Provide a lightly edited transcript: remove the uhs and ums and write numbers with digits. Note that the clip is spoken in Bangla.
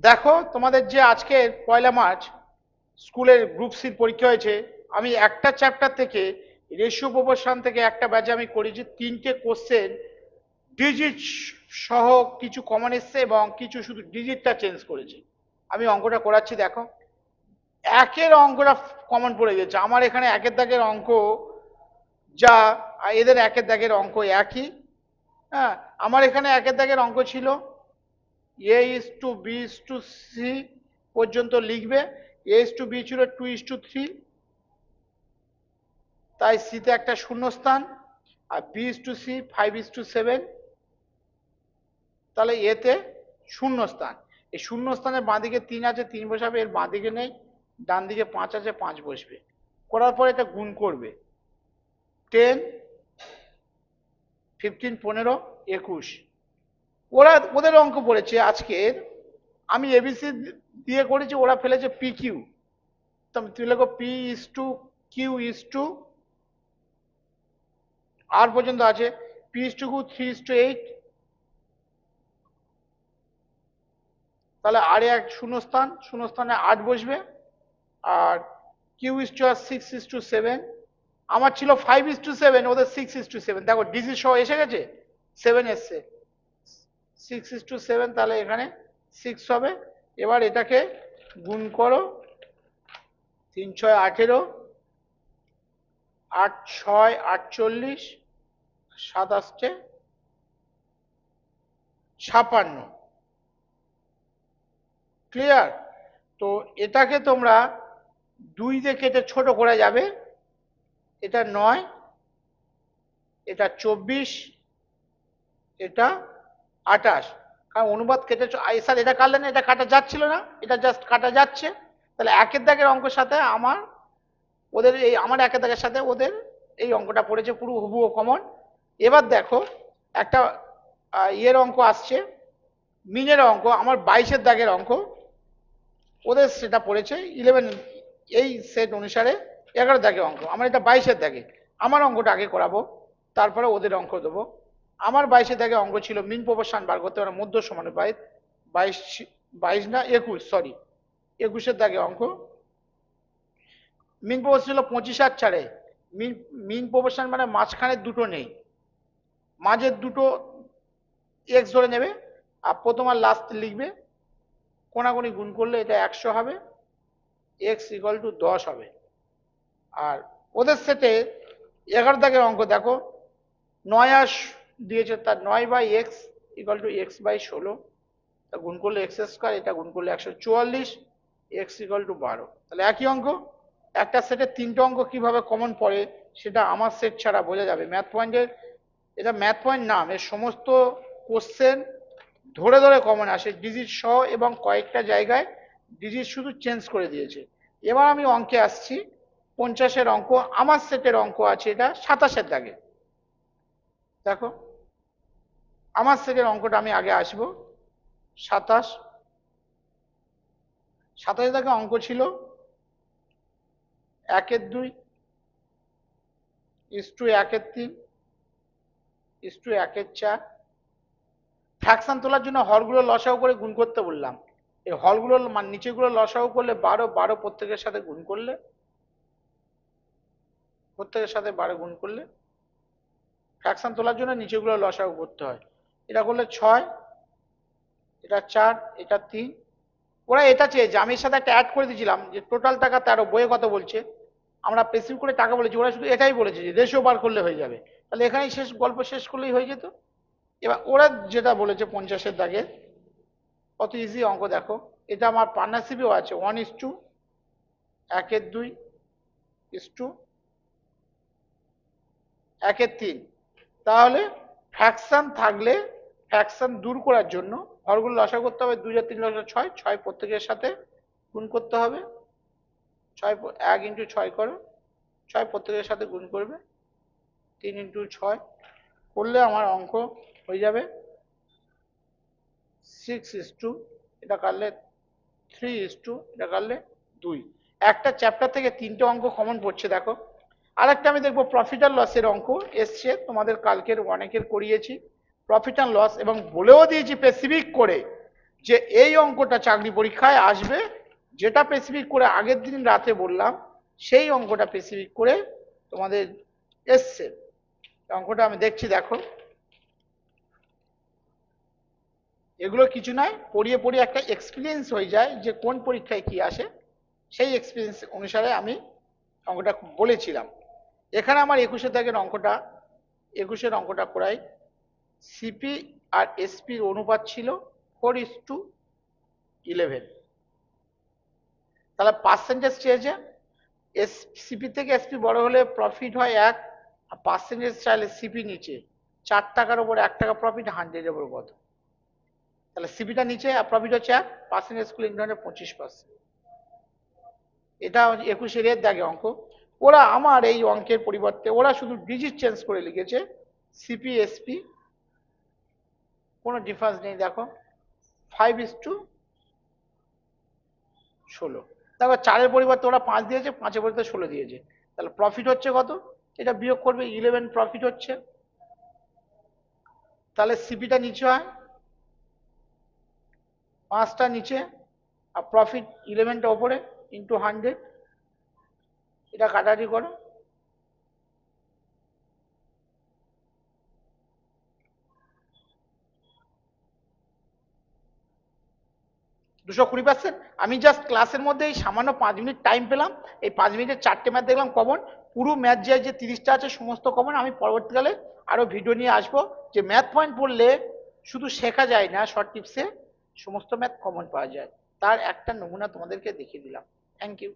দেখো তোমাদের যে আজকে 1 মার্চ স্কুলের গ্রুপ সির পরীক্ষা হয়েছে, আমি একটা চ্যাপ্টার থেকে রেশিও প্রপোর্শন থেকে একটা ব্যাচে আমি করেছি 3টে কোশ্চেন ডিজিট সহ কিছু কমন এসছে এবং কিছু শুধু ডিজিটটা চেঞ্জ করেছি। আমি অঙ্কটা করাচ্ছি, দেখো একের অঙ্কটা কমন পড়ে গেছে। আমার এখানে একের দাগের অঙ্ক যা এদের একের দাগের অঙ্ক একই। হ্যাঁ, আমার এখানে একের দাগের অঙ্ক ছিল A:B:C পর্যন্ত লিখবে। A:B ছিল 2:3, তাই সিতে একটা শূন্যস্থান, আর B:C 5:7, তাহলে এতে শূন্যস্থান। এই শূন্যস্থানের বাঁদিকে 3 আছে, 3 বসাবে, এর বাঁদিকে নেই, ডান দিকে 5 আছে, 5 বসবে। করার পর এটা গুণ করবে, 10, 15, 15, 21। ওদের অঙ্ক পড়েছে আজকের, আমি এবিসি দিয়ে করেছি, ওরা ফেলেছে পি কিউ। তুমি লেখো P:Q:, আর পর্যন্ত আছে P:2, 3:8, তাহলে আর এক শূন্যস্থান, শূন্যস্থানে 8 বসবে। আর Q:6:7, আমার ছিল 5:7, ওদের 6:7। দেখো ডিজি সহ এসে গেছে, 7 এসছে, 6:7, তাহলে এখানে 6 হবে। এবার এটাকে গুণ করো, 3 6 18, 8 6 48, 7 আসছে 56। ক্লিয়ার? তো এটাকে তোমরা 2 দিয়ে কেটে ছোট করা যাবে। এটা 9, এটা 24, এটা 28। কারণ অনুপাত কেটে স্যার এটা কাটলে না, এটা কাটা যাচ্ছিল না, এটা জাস্ট কাটা যাচ্ছে। তাহলে একের দাগের অঙ্কের সাথে আমার ওদের এই আমার একের দাগের সাথে ওদের এই অঙ্কটা পড়েছে পুরো হুবহু কমন। এবার দেখো একটা ইয়ের অঙ্ক আসছে, মিনের অঙ্ক, আমার 22-এর দাগের অঙ্ক, ওদের সেটা পড়েছে 11, এই সেট অনুসারে 11 দাগের অঙ্ক। আমার এটা 22-এর দাগে, আমার অঙ্কটা আগে করাবো, তারপরে ওদের অঙ্ক দেবো। আমার 22-এর দাগে অঙ্ক ছিল মিন প্রপোর্শন বার করতে পারে মধ্য সমানুপাতিক। 22, 22 না 21, সরি 21-এর দাগে অঙ্ক। মিন প্রপোর্শন ছিল 25 আর 4। মিন প্রপোর্শন মানে মাঝখানে দুটো নেই, মাঝের দুটো এক্স ধরে নেবে, আর প্রথম আর লাস্ট লিখবে, কোনাকুনি গুণ করলে এটা 100 হবে, x=10 হবে। আর ওদের সেটে 11 দাগের অঙ্ক দেখো, 9 আর দিয়েছে, তার 9/x=x/16, তা গুণ করলে x², এটা গুণ করলে 144, x=12। তাহলে একই অঙ্ক। একটা সেটে 3টে অঙ্ক কিভাবে কমন পড়ে সেটা আমার সেট ছাড়া বোঝা যাবে। ম্যাথ পয়েন্টের, এটা ম্যাথ পয়েন্ট নাম, এর সমস্ত কোশ্চেন ধরে ধরে কমন আসে ডিজিট সহ, এবং কয়েকটা জায়গায় ডিজিট শুধু চেঞ্জ করে দিয়েছে। এবার আমি অঙ্কে আসছি, 50-এর অঙ্ক। আমার সেটের অঙ্ক আছে এটা 27-এর দাগে। দেখো আমার সেটের অঙ্কটা আমি আগে আসবো, 27। 27 দাগে অঙ্ক ছিল 1/2 ইস্টু 1/3 ইস্টু 1/4। ফ্র্যাকশন তোলার জন্য হরগুলো লসাগু করে গুণ করতে বললাম। এই হরগুলো মানে নিচেগুলো লসাগু করলে 12, 12 প্রত্যেকের সাথে গুণ করলে, প্রত্যেকের সাথে 12 গুণ করলে ফ্র্যাকশন তোলার জন্য নিচেগুলো লসাগু করতে হয়। এটা করলে 6, এটা 4, এটা 3। ওরা এটা চেয়েছে, আমি এর সাথে একটা অ্যাড করে দিয়েছিলাম যে টোটাল টাকা 13, বইয়ে কত বলছে, আমরা পেসিভ করে টাকা বলেছি, ওরা শুধু এটাই বলেছে যে রেশিও বার করলে হয়ে যাবে। তাহলে এখানেই শেষ, গল্প শেষ করলেই হয়ে যেত। এবার ওরা যেটা বলেছে 50-এর দাগে, কত ইজি অঙ্ক দেখো। এটা আমার পার্টনারশিপেও আছে, 1:1/2 1/3। তাহলে ফ্র্যাকশন থাকলে ফ্র্যাকশন দূর করার জন্য হরগুলো লসাগু করতে হবে। 2 আর 3 6, 6 প্রত্যেকের সাথে গুণ করতে হবে। 6 1 × 6 করো, 6 প্রত্যেকের সাথে গুণ করবে, 3 × 6 করলে আমার অঙ্ক হয়ে যাবে 6:, এটা কাটলে 3:, এটা কাটলে 2। একটা চ্যাপ্টার থেকে 3টে অঙ্ক কমন পড়ছে দেখো। আরেকটা আমি দেখবো প্রফিট আর লসের অঙ্ক এসছে, তোমাদের কালকের অনেকের করিয়েছি প্রফিট অ্যান্ড লস, এবং বলেও দিয়েছি স্পেসিফিক করে যে এই অঙ্কটা চাকরি পরীক্ষায় আসবে, যেটা স্পেসিফিক করে আগের দিন রাতে বললাম সেই অঙ্কটা স্পেসিফিক করে তোমাদের এসছে। অঙ্কটা আমি দেখছি, দেখো। এগুলো কিছু নয়, পড়িয়ে পড়িয়ে একটা এক্সপিরিয়েন্স হয়ে যায় যে কোন পরীক্ষায় কি আসে, সেই এক্সপিরিয়েন্স অনুসারে আমি অঙ্কটা বলেছিলাম। এখানে আমার 21 দাগের অঙ্কটা, 21-এর অঙ্কটা করাই। সিপি আর এসপির অনুপাত ছিল 4:11। তাহলে পার্সেন্টেজ চেয়েছে, সিপি থেকে এসপি বড় হলে প্রফিট হয় 1, আর পার্সেন্টেজ চাইলে সিপি নিচে 4 টাকার উপর 1 টাকা প্রফিট, 100-এর উপর কত। তাহলে সিপিটা নিচে আর প্রফিট হচ্ছে 1, পার্সেন্টেজ স্কুল ইন্টারনেট 25%। এটা 21-এর দাগে অঙ্ক। ওরা আমার এই অঙ্কের পরিবর্তে ওরা শুধু ডিজিট চেঞ্জ করে লিখেছে, সিপি এসপি কোনো ডিফারেন্স নেই, দেখো 5:16। দেখো 4-এর পরিবর্তে ওরা 5 দিয়েছে, 5-এর পরিবর্তে 16 দিয়েছে। তাহলে প্রফিট হচ্ছে কত, এটা বিয়োগ করবে, 11 প্রফিট হচ্ছে। তাহলে সিপিটা নিচে হয়, 5টা নিচে আর প্রফিট 11টা ওপরে, ইন্টু 100। এটা কাটাকাটি করো, $220। আমি জাস্ট ক্লাসের মধ্যে এই সামান্য 5 মিনিট টাইম পেলাম, এই 5 মিনিটে 4টে ম্যাথ দেখলাম কমন। পুরো ম্যাথ যে 30টা আছে সমস্ত কমন। আমি পরবর্তীকালে আরো ভিডিও নিয়ে আসবো, যে ম্যাথ পয়েন্ট পড়লে শুধু শেখা যায় না, শর্ট টিপসে সমস্ত ম্যাথ কমন পাওয়া যায়। তার একটা নমুনা তোমাদেরকে দেখিয়ে দিলাম। Thank you.